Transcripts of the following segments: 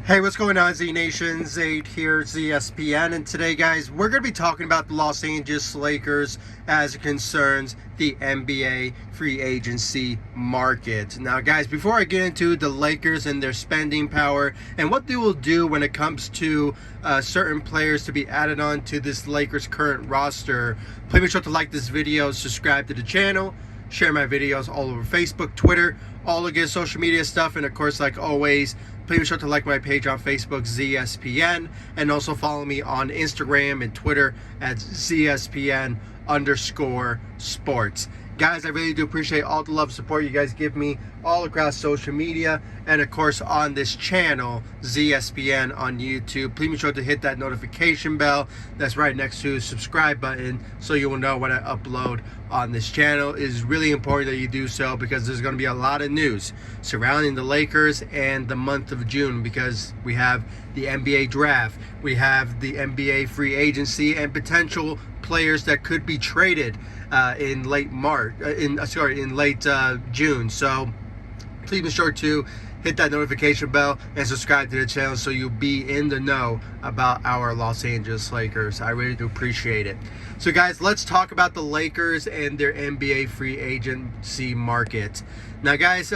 Hey, what's going on, Z Nation? Zaid here, ZSPN, and today, guys, we're going to be talking about the Los Angeles Lakers as it concerns the NBA free agency market. Now, guys, before I get into the Lakers and their spending power and what they will do when it comes to certain players to be added on to this Lakers current roster, please be sure to like this video, subscribe to the channel, share my videos all over Facebook, Twitter, all the good social media stuff, and of course, like always, please be sure to like my page on Facebook, ZSPN, and also follow me on Instagram and Twitter at ZSPN_sports. Guys, I really do appreciate all the love and support you guys give me all across social media and, of course, on this channel, ZSPN on YouTube. Please be sure to hit that notification bell that's right next to the subscribe button so you will know when I upload on this channel. It is really important that you do so because there's going to be a lot of news surrounding the Lakers and the month of June because we have the NBA draft, we have the NBA free agency, and potential players that could be traded in late June. So please be sure to hit that notification bell and subscribe to the channel so you'll be in the know about our Los Angeles Lakers. I really do appreciate it. So guys, let's talk about the Lakers and their NBA free agency market. Now guys,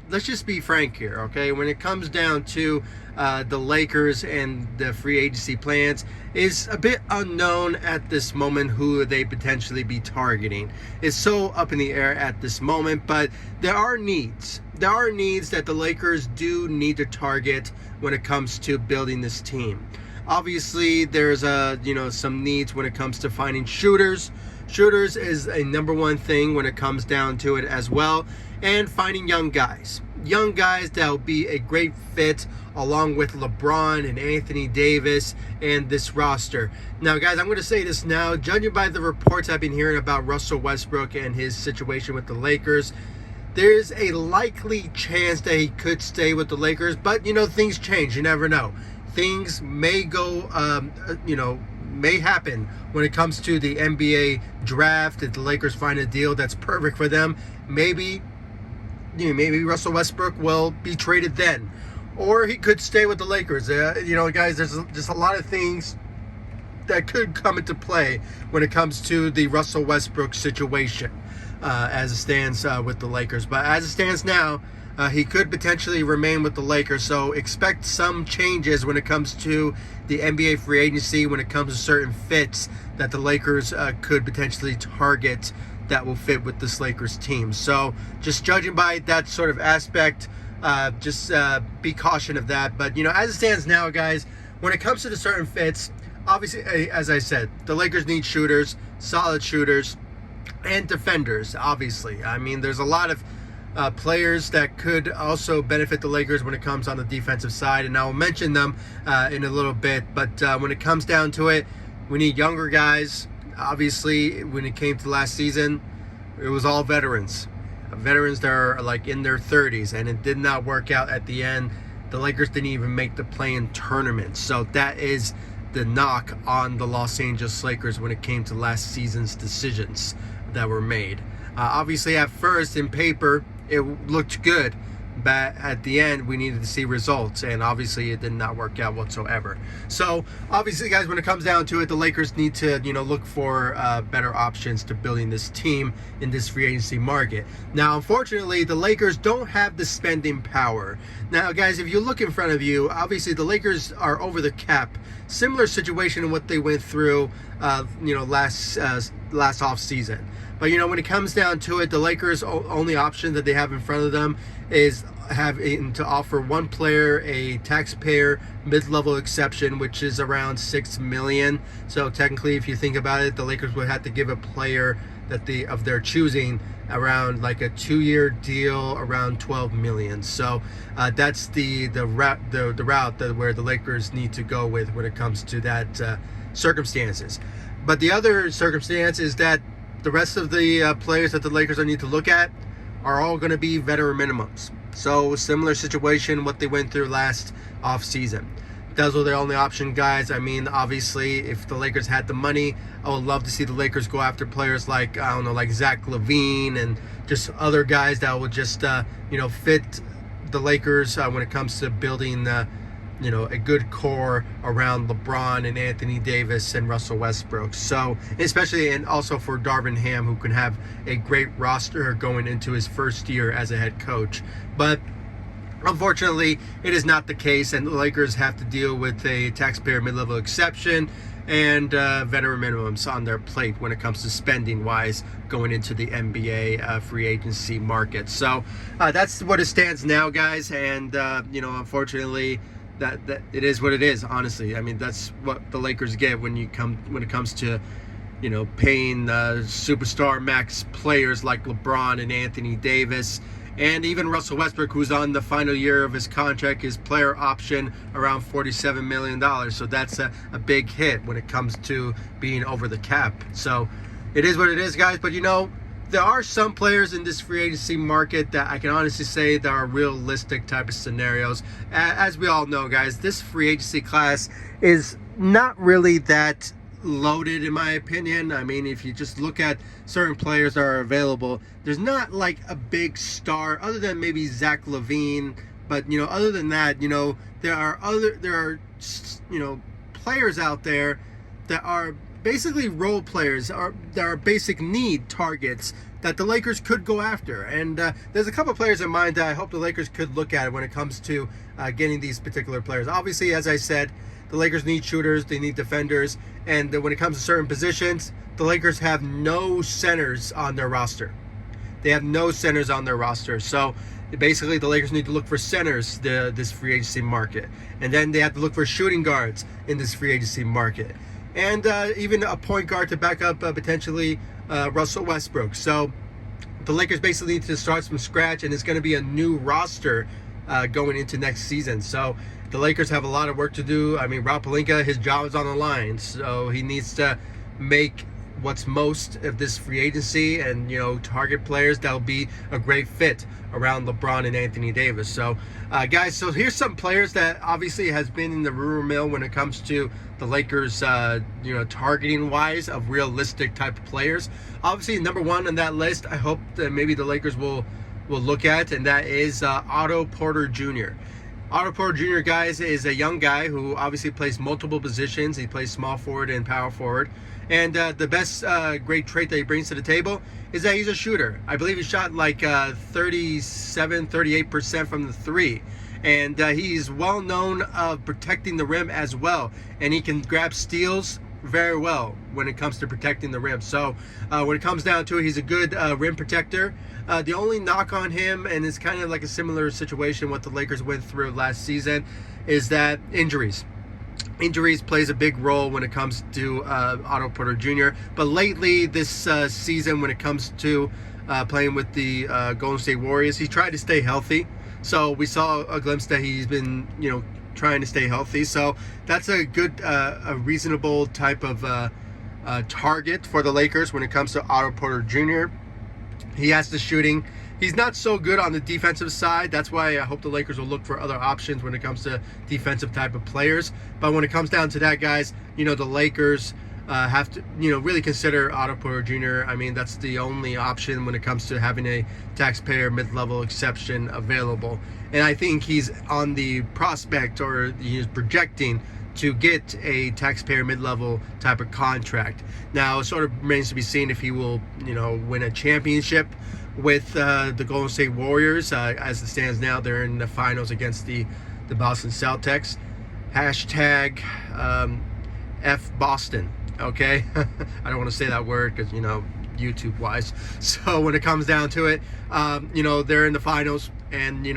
let's just be frank here, okay? When it comes down to the Lakers and the free agency plans, is a bit unknown at this moment who they potentially be targeting. It's so up in the air at this moment, but there are needs. There are needs that the Lakers do need to target when it comes to building this team. Obviously, there's some needs when it comes to finding shooters. Shooters is a number one thing when it comes down to it as well, and finding young guys that will be a great fit along with LeBron and Anthony Davis and this roster. Now, guys, I'm going to say this now. Judging by the reports I've been hearing about Russell Westbrook and his situation with the Lakers, there's a likely chance that he could stay with the Lakers, but, things change. You never know. Things may go, may happen when it comes to the NBA draft. If the Lakers find a deal that's perfect for them, maybe Russell Westbrook will be traded then, or he could stay with the Lakers. Guys, there's just a lot of things that could come into play when it comes to the Russell Westbrook situation as it stands with the Lakers. But as it stands now, he could potentially remain with the Lakers, so expect some changes when it comes to the NBA free agency, when it comes to certain fits that the Lakers could potentially target that will fit with this Lakers team. So just judging by that sort of aspect, just be cautious of that. But, as it stands now, guys, when it comes to the certain fits, obviously, as I said, the Lakers need shooters, solid shooters, and defenders, obviously. I mean, there's a lot of players that could also benefit the Lakers when it comes on the defensive side, and I'll mention them in a little bit. But when it comes down to it, we need younger guys. Obviously, when it came to last season, it was all veterans that are like in their 30s, and it did not work out at the end. The Lakers didn't even make the play-in tournament, so that is the knock on the Los Angeles Lakers when it came to last season's decisions that were made. Obviously, at first, in paper, it looked good, but at the end, we needed to see results, and obviously, it did not work out whatsoever. So, obviously, guys, when it comes down to it, the Lakers need to, look for better options to building this team in this free agency market. Now, unfortunately, the Lakers don't have the spending power. Now, guys, if you look in front of you, obviously, the Lakers are over the cap. Similar situation in what they went through, last off season. But, when it comes down to it, the Lakers' only option that they have in front of them is having to offer one player a taxpayer mid-level exception, which is around $6 million. So technically, if you think about it, the Lakers would have to give a player of their choosing around like a 2-year deal around $12 million. So that's the route that where the Lakers need to go with when it comes to that circumstances. But the other circumstance is that the rest of the players that the Lakers need to look at are all going to be veteran minimums. So similar situation what they went through last offseason. Those were their only option, guys. I mean, obviously, if the Lakers had the money, I would love to see the Lakers go after players like, like Zach LaVine and just other guys that would just, fit the Lakers when it comes to building a good core around LeBron and Anthony Davis and Russell Westbrook. So, especially, and also for Darvin Ham, who can have a great roster going into his first year as a head coach. But unfortunately, it is not the case, and the Lakers have to deal with a taxpayer mid-level exception and veteran minimums on their plate when it comes to spending-wise going into the NBA free agency market. So that's what it stands now, guys. And unfortunately, that it is what it is. Honestly, I mean, that's what the Lakers get when it comes to paying superstar max players like LeBron and Anthony Davis. And even Russell Westbrook, who's on the final year of his contract, his player option around $47 million. So that's a big hit when it comes to being over the cap. So it is what it is, guys. But, there are some players in this free agency market that I can honestly say that are realistic type of scenarios. As we all know, guys, this free agency class is not really that loaded, in my opinion. I mean, if you just look at certain players that are available, there's not like a big star other than maybe Zach LaVine. But other than that, there are players out there that are basically role players, that are basic need targets that the Lakers could go after. And there's a couple players in mind that I hope the Lakers could look at when it comes to getting these particular players. Obviously, as I said, the Lakers need shooters, they need defenders, and when it comes to certain positions, the Lakers have no centers on their roster. They have no centers on their roster. So basically, the Lakers need to look for centers this free agency market. And then they have to look for shooting guards in this free agency market. And even a point guard to back up potentially Russell Westbrook. So the Lakers basically need to start from scratch, and it's going to be a new roster going into next season. So the Lakers have a lot of work to do. I mean, Rob Pelinka, his job is on the line, so he needs to make what's most of this free agency and target players that'll be a great fit around LeBron and Anthony Davis. So guys, so here's some players that obviously has been in the rumor mill when it comes to the Lakers targeting wise of realistic type of players. Obviously, number one on that list, I hope that maybe the Lakers will look at, and that is Otto Porter Jr. Otto Porter Jr., guys, is a young guy who obviously plays multiple positions. He plays small forward and power forward. And the best great trait that he brings to the table is that he's a shooter. I believe he shot like 38% from the three. And he's well known of protecting the rim as well. And he can grab steals very well when it comes to protecting the rim. So when it comes down to it, he's a good rim protector. The only knock on him, and it's kind of like a similar situation what the Lakers went through last season, is that injuries. Injuries plays a big role when it comes to Otto Porter Jr. But lately this season, when it comes to playing with the Golden State Warriors, he tried to stay healthy. So we saw a glimpse that he's been, trying to stay healthy. So that's a good, a reasonable type of target for the Lakers when it comes to Otto Porter Jr. He has the shooting. He's not so good on the defensive side. That's why I hope the Lakers will look for other options when it comes to defensive type of players. But when it comes down to that, guys, the Lakers have to, really consider Otto Porter Jr. I mean, that's the only option when it comes to having a taxpayer mid-level exception available. And I think he's on the prospect, or he's projecting to get a taxpayer mid-level type of contract. Now, it sort of remains to be seen if he will, win a championship with the Golden State Warriors. As it stands now, they're in the finals against the Boston Celtics. Hashtag F Boston, okay? I don't want to say that word because, YouTube-wise. So when it comes down to it, they're in the finals, and,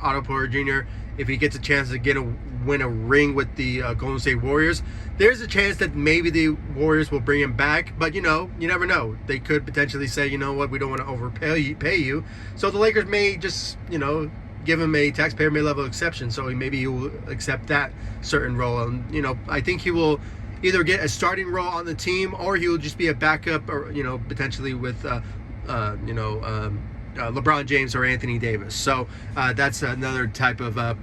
Otto Porter Jr., if he gets a chance to win a ring with the Golden State Warriors, there's a chance that maybe the Warriors will bring him back. But, you never know. They could potentially say, we don't want to overpay you. So the Lakers may just, give him a taxpayer mid-level exception. So maybe he will accept that certain role. And, I think he will either get a starting role on the team, or he will just be a backup, or, potentially with, LeBron James or Anthony Davis. So that's another type of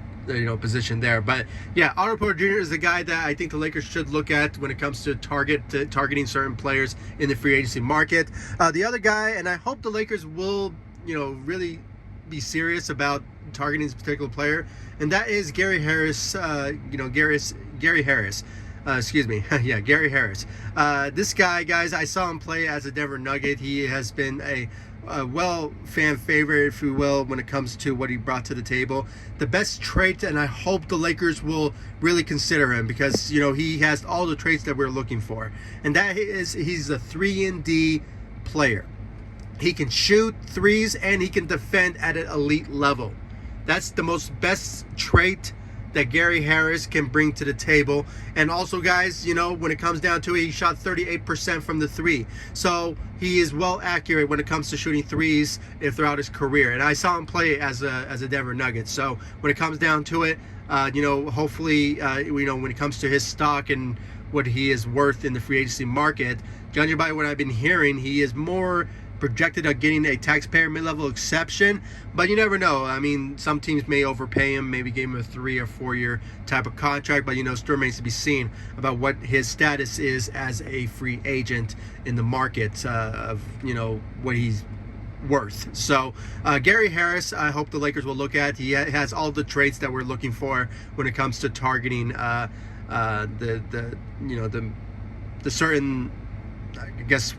position there. But yeah, Otto Porter Jr. is the guy that I think the Lakers should look at when it comes to targeting certain players in the free agency market. The other guy, and I hope the Lakers will really be serious about targeting this particular player, and that is Gary Harris. Gary Harris. Excuse me. Yeah, Gary Harris. This guy, guys, I saw him play as a Denver Nugget. He has been a fan favorite, if you will, when it comes to what he brought to the table. The best trait, and I hope the Lakers will really consider him, because he has all the traits that we're looking for, and that is he's a 3-and-D player. He can shoot threes and he can defend at an elite level. That's the best trait that Gary Harris can bring to the table. And also, guys, when it comes down to it, he shot 38% from the three. So he is well accurate when it comes to shooting threes throughout his career. And I saw him play as a Denver Nugget. So when it comes down to it, hopefully, when it comes to his stock and what he is worth in the free agency market, judging by what I've been hearing, he is more projected at getting a taxpayer mid-level exception, but you never know. I mean, some teams may overpay him, maybe give him a 3 or 4 year type of contract, but still remains to be seen about what his status is as a free agent in the market of what he's worth. So Gary Harris, I hope the Lakers will look at. He has all the traits that we're looking for when it comes to targeting the certain, I guess,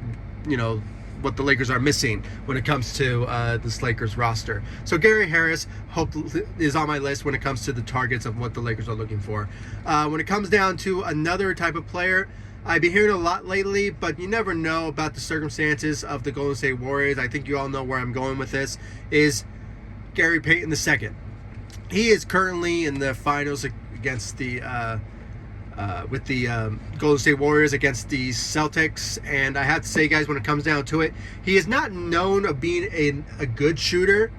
what the Lakers are missing when it comes to this Lakers roster. So Gary Harris is on my list when it comes to the targets of what the Lakers are looking for. When it comes down to another type of player, I've been hearing a lot lately, but you never know about the circumstances of the Golden State Warriors. I think you all know where I'm going with this, is Gary Payton II. He is currently in the finals against the with the Golden State Warriors against the Celtics, and I have to say, guys, when it comes down to it, he is not known of being a good shooter,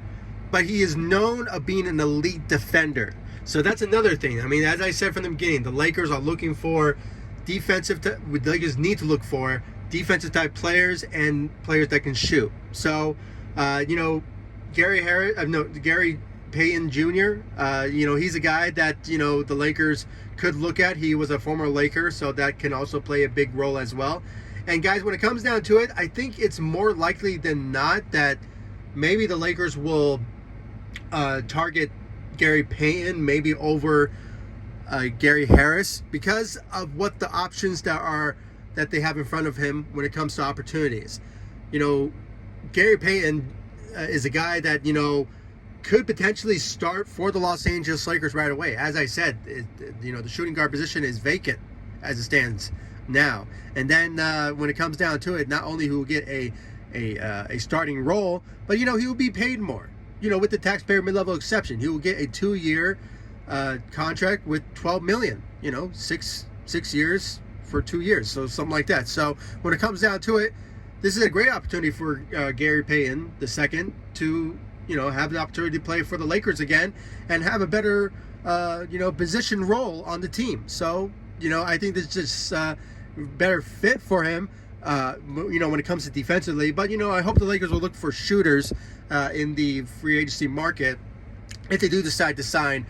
but he is known of being an elite defender. So that's another thing. I mean, as I said from the beginning, the Lakers are looking for the Lakers need to look for defensive type players and players that can shoot. So Gary Payton Jr., he's a guy that the Lakers could look at. He was a former Laker, so that can also play a big role as well. And guys, when it comes down to it, I think it's more likely than not that maybe the Lakers will target Gary Payton maybe over Gary Harris, because of what the options that they have in front of him when it comes to opportunities. Gary Payton is a guy that could potentially start for the Los Angeles Lakers right away. As I said, the shooting guard position is vacant as it stands now. And then when it comes down to it, not only he will get a starting role, but he will be paid more. With the taxpayer mid-level exception, he will get a 2-year contract with $12 million. 6 years for 2 years, so something like that. So when it comes down to it, this is a great opportunity for Gary Payton II to have the opportunity to play for the Lakers again and have a better, position role on the team. So, I think this is just better fit for him, when it comes to defensively. But, I hope the Lakers will look for shooters in the free agency market if they do decide to sign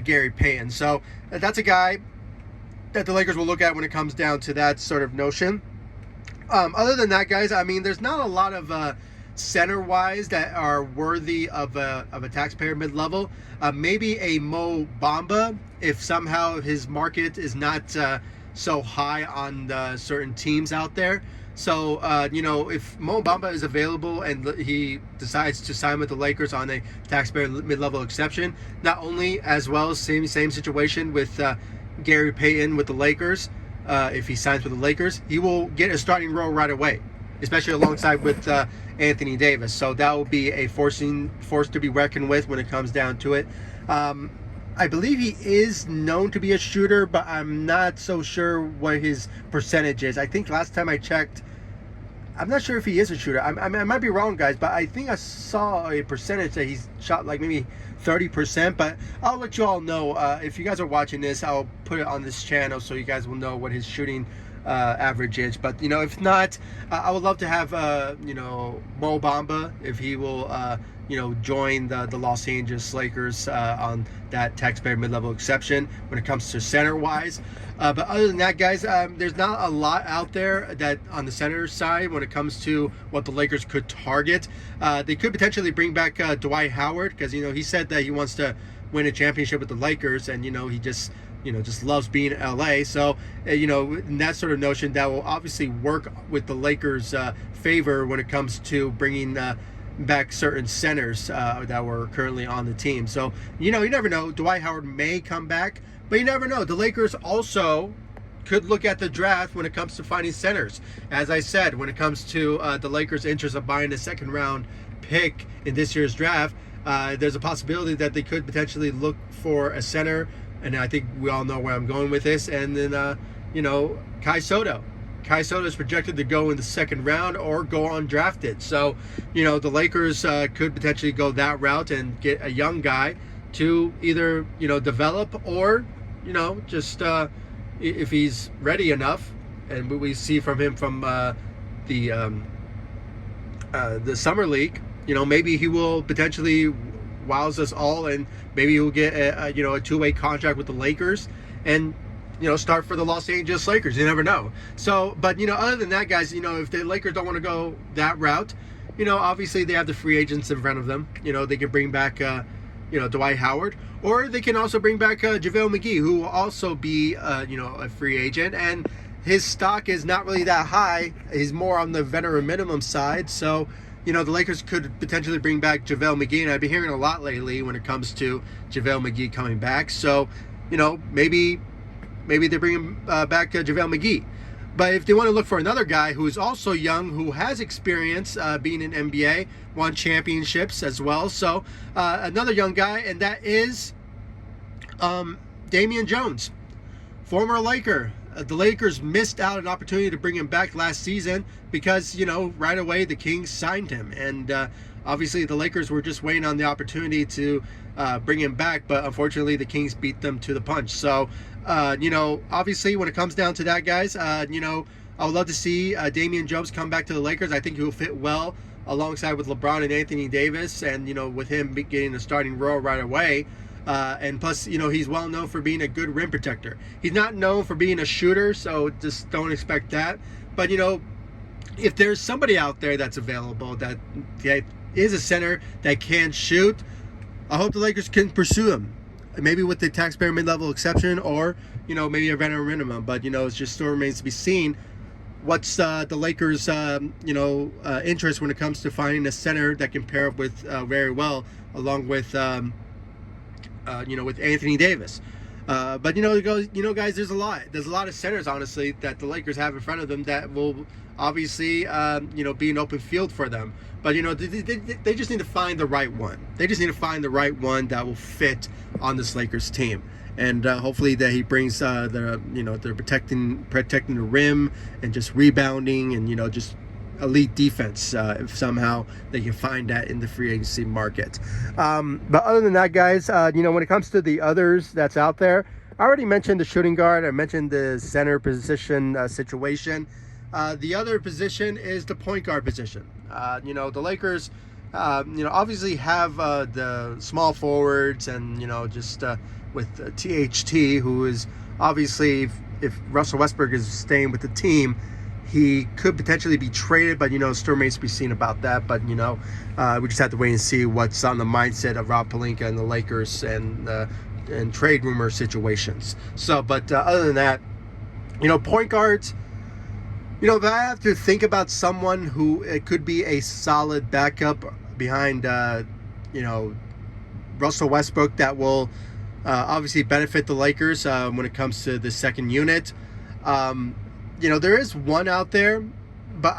Gary Payton. So that's a guy that the Lakers will look at when it comes down to that sort of notion. Other than that, guys, I mean, there's not a lot of center-wise that are worthy of a taxpayer mid-level. Maybe a Mo Bamba, if somehow his market is not so high on certain teams out there. So, if Mo Bamba is available and he decides to sign with the Lakers on a taxpayer mid-level exception, not only as well as same situation with Gary Payton with the Lakers, if he signs with the Lakers, he will get a starting role right away, especially alongside with Anthony Davis. So that will be a force to be reckoned with when it comes down to it. I believe he is known to be a shooter, but I'm not so sure what his percentage is. I think last time I checked, I'm not sure if he is a shooter. I might be wrong, guys, but I think I saw a percentage that he's shot like maybe 30%, but I'll let you all know. If you guys are watching this, I'll put it on this channel so you guys will know what his shooting averages. But if not, I would love to have Mo Bamba, if he will join the Los Angeles Lakers on that taxpayer mid-level exception when it comes to center wise. But other than that, guys, there's not a lot out there that on the center side when it comes to what the Lakers could target. They could potentially bring back Dwight Howard, because he said that he wants to win a championship with the Lakers, and he just loves being in LA. So in that sort of notion, that will obviously work with the Lakers' favor when it comes to bringing back certain centers that were currently on the team. So you never know. Dwight Howard may come back, but you never know. The Lakers also could look at the draft when it comes to finding centers. As I said, when it comes to the Lakers' interest of buying a second-round pick in this year's draft, there's a possibility that they could potentially look for a center, and I think we all know where I'm going with this. And then Kai Soto. Kai Soto is projected to go in the second round or go undrafted. So, the Lakers could potentially go that route and get a young guy to either, develop or, just if he's ready enough. And what we see from him from the summer league, maybe he will potentially wows us all, and maybe he'll get a two-way contract with the Lakers and start for the Los Angeles Lakers. You never know. So, but other than that, guys, if the Lakers don't want to go that route, obviously they have the free agents in front of them. They can bring back Dwight Howard, or they can also bring back JaVale McGee, who will also be a free agent, and his stock is not really that high. He's more on the veteran minimum side. So the Lakers could potentially bring back JaVale McGee, and I've been hearing a lot lately when it comes to JaVale McGee coming back. So maybe they bring him back JaVale McGee. But if they want to look for another guy who is also young, who has experience being in NBA, won championships as well. So another young guy, and that is Damian Jones, former Laker. The Lakers missed out an opportunity to bring him back last season because, right away the Kings signed him. And obviously the Lakers were just waiting on the opportunity to bring him back. But unfortunately, the Kings beat them to the punch. So, obviously when it comes down to that, guys, I would love to see Damian Jones come back to the Lakers. I think he will fit well alongside with LeBron and Anthony Davis. And, with him getting a starting role right away. And plus, he's well known for being a good rim protector. He's not known for being a shooter, so just don't expect that. But, if there's somebody out there that's available that is a center that can shoot, I hope the Lakers can pursue him. Maybe with the taxpayer mid-level exception, or, maybe a veteran minimum. But, it just still remains to be seen what's the Lakers' interest when it comes to finding a center that can pair up with very well, along with with Anthony Davis. But guys, there's a lot of centers, honestly, that the Lakers have in front of them that will obviously be an open field for them. But they just need to find the right one. They just need to find the right one that will fit on this Lakers team. And hopefully that he brings they're protecting the rim and just rebounding and just elite defense if somehow they can find that in the free agency market. But other than that, guys, when it comes to the others that's out there, I already mentioned the shooting guard. I mentioned the center position situation. The other position is the point guard position. The Lakers, obviously have the small forwards and, with THT, who is obviously, if Russell Westbrook is staying with the team, he could potentially be traded, but, still remains to be seen about that. But, we just have to wait and see what's on the mindset of Rob Pelinka and the Lakers and trade rumor situations. So, but other than that, point guards, if I have to think about someone who it could be a solid backup behind, Russell Westbrook that will obviously benefit the Lakers when it comes to the second unit. There is one out there, but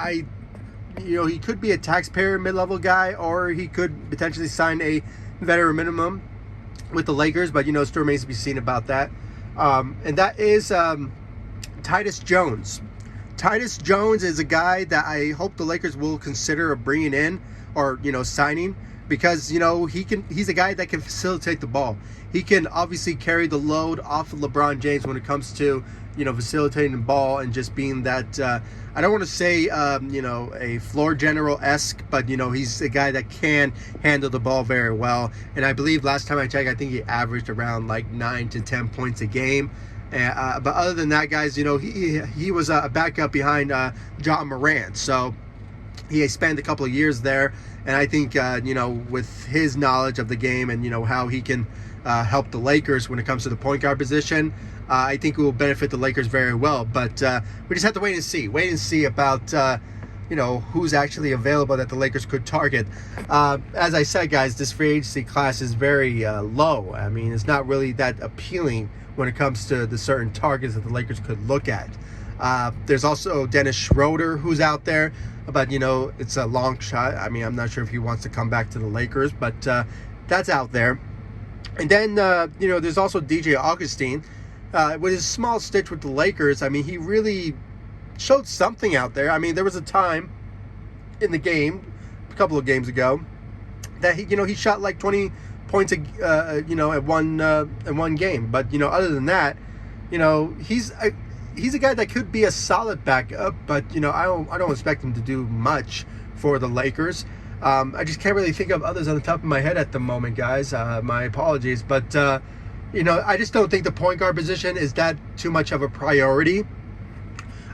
he could be a taxpayer mid-level guy, or he could potentially sign a veteran minimum with the Lakers, but, still remains to be seen about that. And that is Titus Jones. Titus Jones is a guy that I hope the Lakers will consider bringing in or, signing, because, he's a guy that can facilitate the ball. He can obviously carry the load off of LeBron James when it comes to, facilitating the ball and just being that, I don't want to say, a floor general-esque, but, he's a guy that can handle the ball very well. And I believe last time I checked, I think he averaged around like 9 to 10 points a game. But other than that, guys, he was a backup behind John Morant. So he spent a couple of years there. And I think, with his knowledge of the game and, how he can help the Lakers when it comes to the point guard position, I think it will benefit the Lakers very well. But we just have to wait and see about, who's actually available that the Lakers could target. As I said, guys, this free agency class is very low. I mean, it's not really that appealing when it comes to the certain targets that the Lakers could look at. There's also Dennis Schroeder who's out there, but, it's a long shot. I mean, I'm not sure if he wants to come back to the Lakers, but that's out there. And then, there's also DJ Augustine. With his small stitch with the Lakers, I mean, he really showed something out there. I mean, there was a time in the game, a couple of games ago, that he shot like 20 points, at one game. But other than that, he's a guy that could be a solid backup. But I don't expect him to do much for the Lakers. I just can't really think of others on the top of my head at the moment, guys. My apologies, but I just don't think the point guard position is that too much of a priority.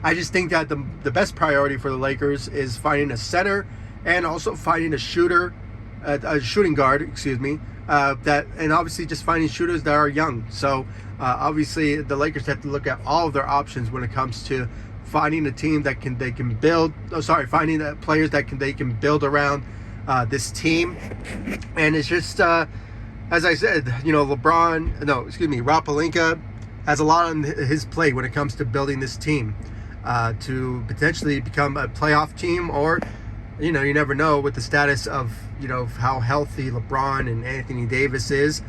I just think that the best priority for the Lakers is finding a center and also finding a shooting guard, and obviously just finding shooters that are young. So obviously the Lakers have to look at all of their options when it comes to finding a team that finding the players that they can build around this team. And it's just as I said, Rob Pelinka has a lot on his plate when it comes to building this team to potentially become a playoff team, or, you never know with the status of, how healthy LeBron and Anthony Davis is.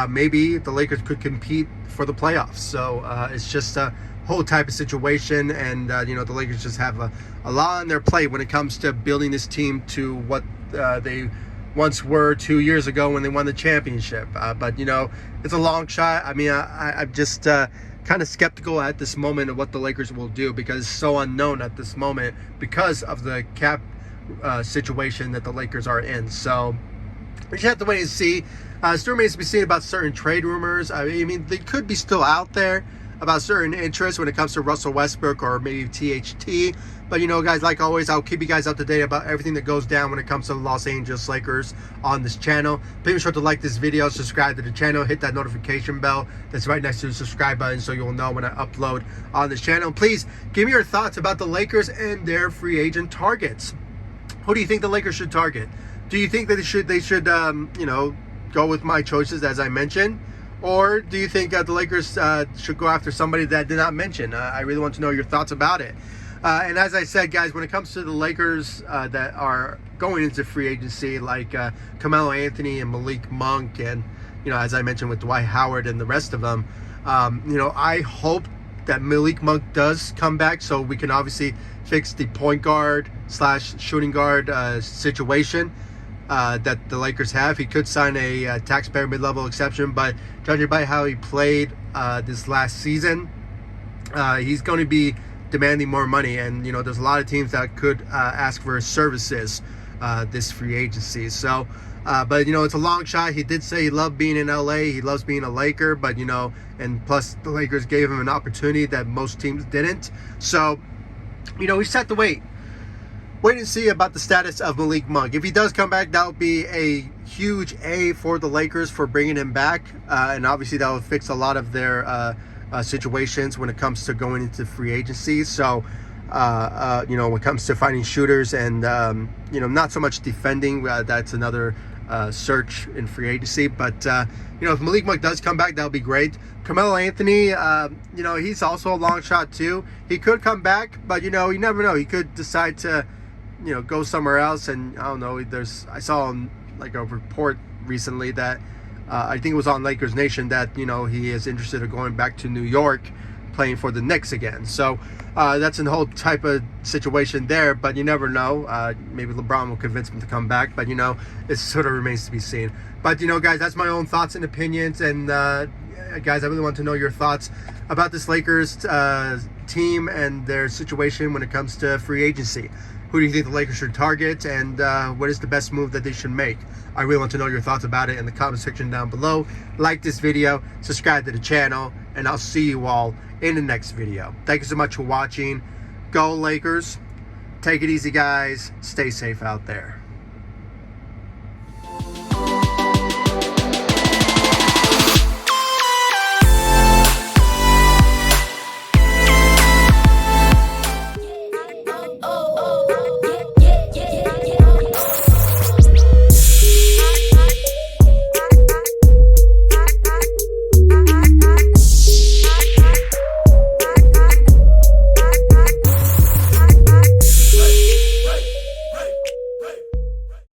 Maybe the Lakers could compete for the playoffs. So it's just a whole type of situation, and, the Lakers just have a lot on their plate when it comes to building this team to what they once were 2 years ago when they won the championship. But it's a long shot. I mean, I'm just kind of skeptical at this moment of what the Lakers will do, because it's so unknown at this moment because of the cap situation that the Lakers are in. So we just have to wait and see. Still remains to be seen about certain trade rumors. I mean, they could be still out there about certain interests when it comes to Russell Westbrook or maybe THT. But, guys, like always, I'll keep you guys up to date about everything that goes down when it comes to the Los Angeles Lakers on this channel. Please be sure to like this video, subscribe to the channel, hit that notification bell that's right next to the subscribe button so you'll know when I upload on this channel. Please give me your thoughts about the Lakers and their free agent targets. Who do you think the Lakers should target? Do you think that they should go with my choices as I mentioned? Or do you think the Lakers should go after somebody that I did not mention? I really want to know your thoughts about it. And as I said, guys, when it comes to the Lakers that are going into free agency, like Carmelo Anthony and Malik Monk, and, as I mentioned with Dwight Howard and the rest of them, I hope that Malik Monk does come back so we can obviously fix the point guard / shooting guard situation that the Lakers have. He could sign a taxpayer mid-level exception, but judging by how he played this last season, he's going to be demanding more money, and there's a lot of teams that could ask for his services this free agency. So but it's a long shot. He did say he loved being in LA, he loves being a Laker, but and plus the Lakers gave him an opportunity that most teams didn't. So we just have to wait and see about the status of Malik Monk. If he does come back, that would be a huge A for the Lakers for bringing him back, and obviously that will fix a lot of their situations when it comes to going into free agency. So when it comes to finding shooters and not so much defending, that's another search in free agency. But if Malik Monk does come back, that would be great. Carmelo Anthony, he's also a long shot too. He could come back, but you never know. He could decide to go somewhere else. And I don't know, I saw like a report recently that I think it was on Lakers Nation that he is interested in going back to New York playing for the Knicks again. So that's a whole type of situation there, but you never know. Maybe LeBron will convince him to come back, but it sort of remains to be seen. But guys, that's my own thoughts and opinions, and guys, I really want to know your thoughts about this Lakers team and their situation when it comes to free agency. Who do you think the Lakers should target, and what is the best move that they should make? I really want to know your thoughts about it in the comment section down below. Like this video, subscribe to the channel, and I'll see you all in the next video. Thank you so much for watching. Go Lakers. Take it easy, guys. Stay safe out there.